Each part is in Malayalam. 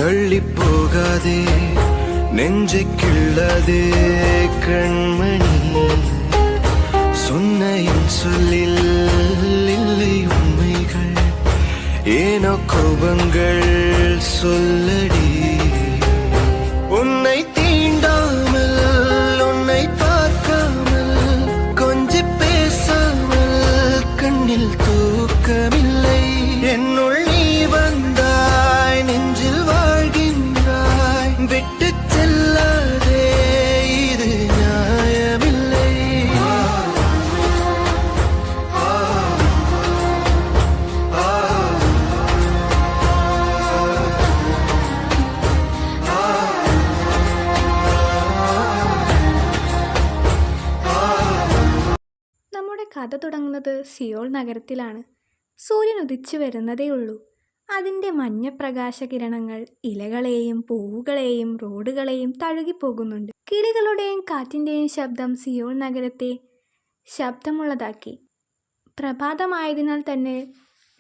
தள்ளிப்போகாதே நெஞ்சை கிள்ளதே கண்மணி சொன்ன என் சொல்லில் இல்லை உண்மைகள் ஏனோ கோபங்கள் சொல்லடி உன்னை தீண்டாமல் உன்னை பார்க்காமல் கொஞ்சி பேசாமல் கண்ணில் தூக்கமில்லை என்னுள் நீ வந்தாய் நெஞ்சில் வாழ்கின்றாய் விட்டு செல்லாதே இது நியாயமில்லை നമ്മുടെ കഥ തുടങ്ങുന്നത് സിയോൾ നഗരത്തിലാണ്. സൂര്യൻ ഉദിച്ചു വരുന്നതേയുള്ളൂ. അതിൻ്റെ മഞ്ഞപ്രകാശ കിരണങ്ങൾ ഇലകളെയും പൂവുകളെയും റോഡുകളെയും തഴുകിപ്പോകുന്നുണ്ട്. കിളികളുടെയും കാറ്റിൻ്റെയും ശബ്ദം സിയോൾ നഗരത്തെ ശബ്ദമുള്ളതാക്കി. പ്രഭാതമായതിനാൽ തന്നെ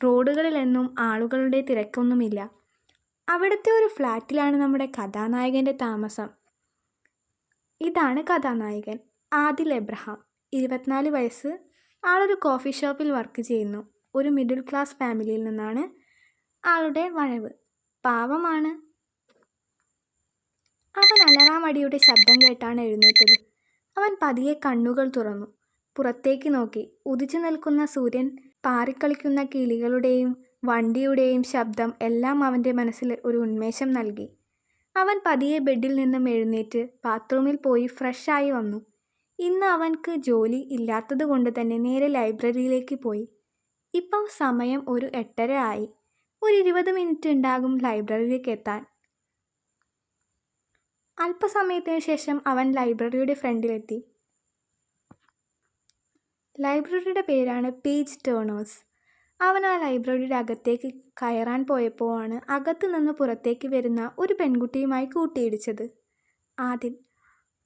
റോഡുകളിലെന്നും ആളുകളുടെ തിരക്കൊന്നുമില്ല. അവിടുത്തെ ഒരു ഫ്ലാറ്റിലാണ് നമ്മുടെ കഥാനായകൻ്റെ താമസം. ഇതാണ് കഥാനായകൻ, ആദിൽ എബ്രഹാം. 24 വയസ്സ്. ആളൊരു കോഫി ഷോപ്പിൽ വർക്ക് ചെയ്യുന്നു. ഒരു മിഡിൽ ക്ലാസ് ഫാമിലിയിൽ നിന്നാണ് ആളുടെ വരവ്. പാവമാണ്. അവൻ അലറാം അടിയുടെ ശബ്ദം കേട്ടാണ് എഴുന്നേറ്റത്. അവൻ പതിയെ കണ്ണുകൾ തുറന്നു. പുറത്തേക്ക് നോക്കി. ഉദിച്ചു നിൽക്കുന്ന സൂര്യൻ, പാറിക്കളിക്കുന്ന കിളികളുടെയും വണ്ടിയുടെയും ശബ്ദം എല്ലാം അവൻ്റെ മനസ്സിൽ ഒരു ഉന്മേഷം നൽകി. അവൻ പതിയെ ബെഡിൽ നിന്നും എഴുന്നേറ്റ് ബാത്റൂമിൽ പോയി ഫ്രഷായി വന്നു. ഇന്ന് അവൻക്ക് ജോലി ഇല്ലാത്തത് കൊണ്ട് തന്നെ നേരെ ലൈബ്രറിയിലേക്ക് പോയി. ഇപ്പം സമയം ഒരു 8:30 ആയി. ഒരു 20 മിനിറ്റ് ഉണ്ടാകും ലൈബ്രറിയിലേക്ക് എത്താൻ. അല്പസമയത്തിന് ശേഷം അവൻ ലൈബ്രറിയുടെ ഫ്രണ്ടിലെത്തി. ലൈബ്രറിയുടെ പേരാണ് പേജ് ടേണേഴ്സ്. അവൻ ആ ലൈബ്രറിയുടെ അകത്തേക്ക് കയറാൻ പോയപ്പോഴാണ് അകത്തു നിന്ന് പുറത്തേക്ക് വരുന്ന ഒരു പെൺകുട്ടിയുമായി കൂട്ടിയിടിച്ചത്. ആദിൽ,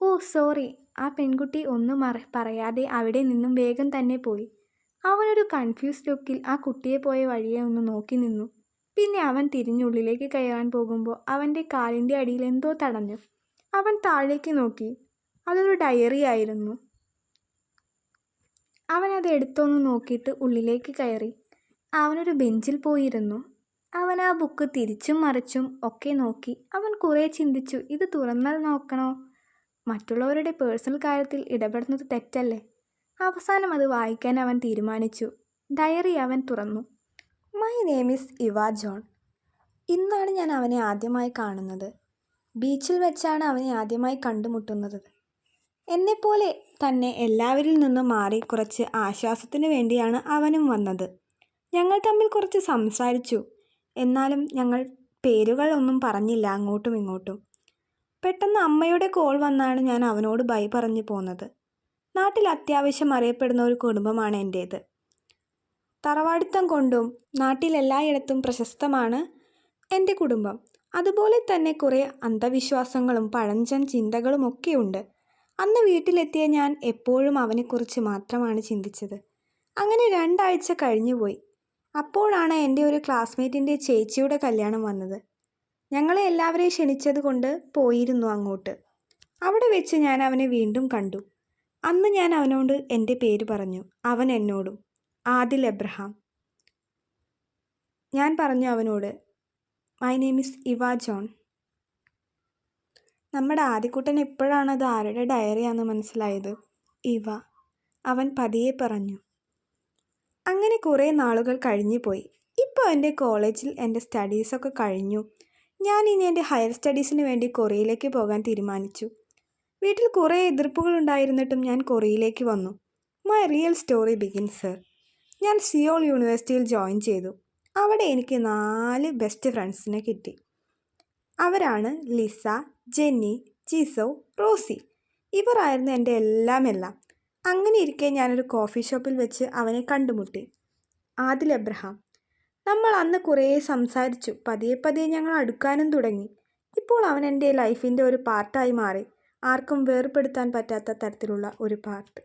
ഓ സോറി. ആ പെൺകുട്ടി ഒന്നും പറയാതെ അവിടെ നിന്നും വേഗം തന്നെ പോയി. അവനൊരു കൺഫ്യൂസ്ഡ് ലുക്കിൽ ആ കുട്ടിയെ പോയ വഴിയെ ഒന്ന് നോക്കി നിന്നു. പിന്നെ അവൻ തിരിഞ്ഞുള്ളിലേക്ക് കയറാൻ പോകുമ്പോൾ അവൻ്റെ കാലിൻ്റെ അടിയിൽ എന്തോ തടഞ്ഞു. അവൻ താഴേക്ക് നോക്കി. അതൊരു ഡയറി ആയിരുന്നു. അവൻ അത് എടുത്തൊന്ന് നോക്കിയിട്ട് ഉള്ളിലേക്ക് കയറി. അവനൊരു ബെഞ്ചിൽ പോയിരുന്നു. അവൻ ആ ബുക്ക് തിരിച്ചും മറിച്ചും ഒക്കെ നോക്കി. അവൻ കുറേ ചിന്തിച്ചു, ഇത് തുറന്നാൽ നോക്കണോ? മറ്റുള്ളവരുടെ പേഴ്സണൽ കാര്യത്തിൽ ഇടപെടുന്നത് തെറ്റല്ലേ? അവസാനം അത് വായിക്കാൻ അവൻ തീരുമാനിച്ചു. ഡയറി അവൻ തുറന്നു. മൈ നെയിം ഈസ് ഇവ ജോൺ. ഇന്നാണ് ഞാൻ അവനെ ആദ്യമായി കാണുന്നത്. ബീച്ചിൽ വെച്ചാണ് അവനെ ആദ്യമായി കണ്ടുമുട്ടുന്നത്. എന്നെപ്പോലെ തന്നെ എല്ലാവരിൽ നിന്നും മാറി കുറച്ച് ആശ്വാസത്തിന് വേണ്ടിയാണ് അവനും വന്നത്. ഞങ്ങൾ തമ്മിൽ കുറച്ച് സംസാരിച്ചു. എന്നാലും ഞങ്ങൾ പേരുകൾ ഒന്നും പറഞ്ഞില്ല അങ്ങോട്ടും ഇങ്ങോട്ടും. പെട്ടെന്ന് അമ്മയുടെ കോൾ വന്നാണ് ഞാൻ അവനോട് ബൈ പറഞ്ഞു പോന്നത്. നാട്ടിൽ അത്യാവശ്യം അറിയപ്പെടുന്ന ഒരു കുടുംബമാണ് എൻ്റേത്. തറവാടിത്തം കൊണ്ടും നാട്ടിൽ എല്ലായിടത്തും പ്രശസ്തമാണ് എൻ്റെ കുടുംബം. അതുപോലെ തന്നെ കുറേ അന്ധവിശ്വാസങ്ങളും പഴഞ്ചൻ ചിന്തകളും ഒക്കെയുണ്ട്. അന്ന് വീട്ടിലെത്തിയ ഞാൻ എപ്പോഴും അവനെക്കുറിച്ച് മാത്രമാണ് ചിന്തിച്ചത്. അങ്ങനെ 2 ആഴ്ച കഴിഞ്ഞുപോയി. അപ്പോഴാണ് എൻ്റെ ഒരു ക്ലാസ്മേറ്റിൻ്റെ ചേച്ചിയുടെ കല്യാണം വന്നത്. ഞങ്ങളെ എല്ലാവരെയും ക്ഷണിച്ചത് കൊണ്ട് പോയിരുന്നു അങ്ങോട്ട്. അവിടെ വെച്ച് ഞാൻ അവനെ വീണ്ടും കണ്ടു. അന്ന് ഞാൻ അവനോട് എൻ്റെ പേര് പറഞ്ഞു. അവൻ എന്നോടും. ആദിൽ എബ്രഹാം. ഞാൻ പറഞ്ഞു അവനോട്, മൈ നെയിം ഈസ് ഇവ ജോൺ. നമ്മുടെ ആദിക്കുട്ടൻ എപ്പോഴാണ് അത് ആരുടെ ഡയറിയാണെന്ന് മനസ്സിലായത്? ഇവ. അവൻ പതിയെ പറഞ്ഞു. അങ്ങനെ കുറേ നാളുകൾ കഴിഞ്ഞു പോയി. ഇപ്പോൾ എൻ്റെ കോളേജിൽ എൻ്റെ സ്റ്റഡീസൊക്കെ കഴിഞ്ഞു. ഞാൻ ഇനി എൻ്റെ ഹയർ സ്റ്റഡീസിന് വേണ്ടി കൊറിയയിലേക്ക് പോകാൻ തീരുമാനിച്ചു. വീട്ടിൽ കുറേ എതിർപ്പുകൾ ഉണ്ടായിരുന്നിട്ടും ഞാൻ കൊറിയയിലേക്ക് വന്നു. My real story begins here. ഞാൻ സിയോൾ യൂണിവേഴ്സിറ്റിയിൽ ജോയിൻ ചെയ്തു. അവിടെ എനിക്ക് 4 ബെസ്റ്റ് ഫ്രണ്ട്സിനെ കിട്ടി. അവരാണ് ലിസ, ജെന്നി, ജിസോ, റോസി. ഇവരായിരുന്നു എൻ്റെ എല്ലാം. അങ്ങനെ ഇരിക്കെ ഞാനൊരു കോഫി ഷോപ്പിൽ വെച്ച് അവനെ കണ്ടുമുട്ടി. ആദിൽ എബ്രഹാം. നമ്മൾ അന്ന് കുറേ സംസാരിച്ചു. പതിയെ പതിയെ ഞങ്ങൾ അടുക്കാനും തുടങ്ങി. ഇപ്പോൾ അവൻ എൻ്റെ ലൈഫിൻ്റെ ഒരു പാർട്ടായി മാറി. ആർക്കും വേർപെടുത്താൻ പറ്റാത്ത തരത്തിലുള്ള ഒരു പാർട്ട്.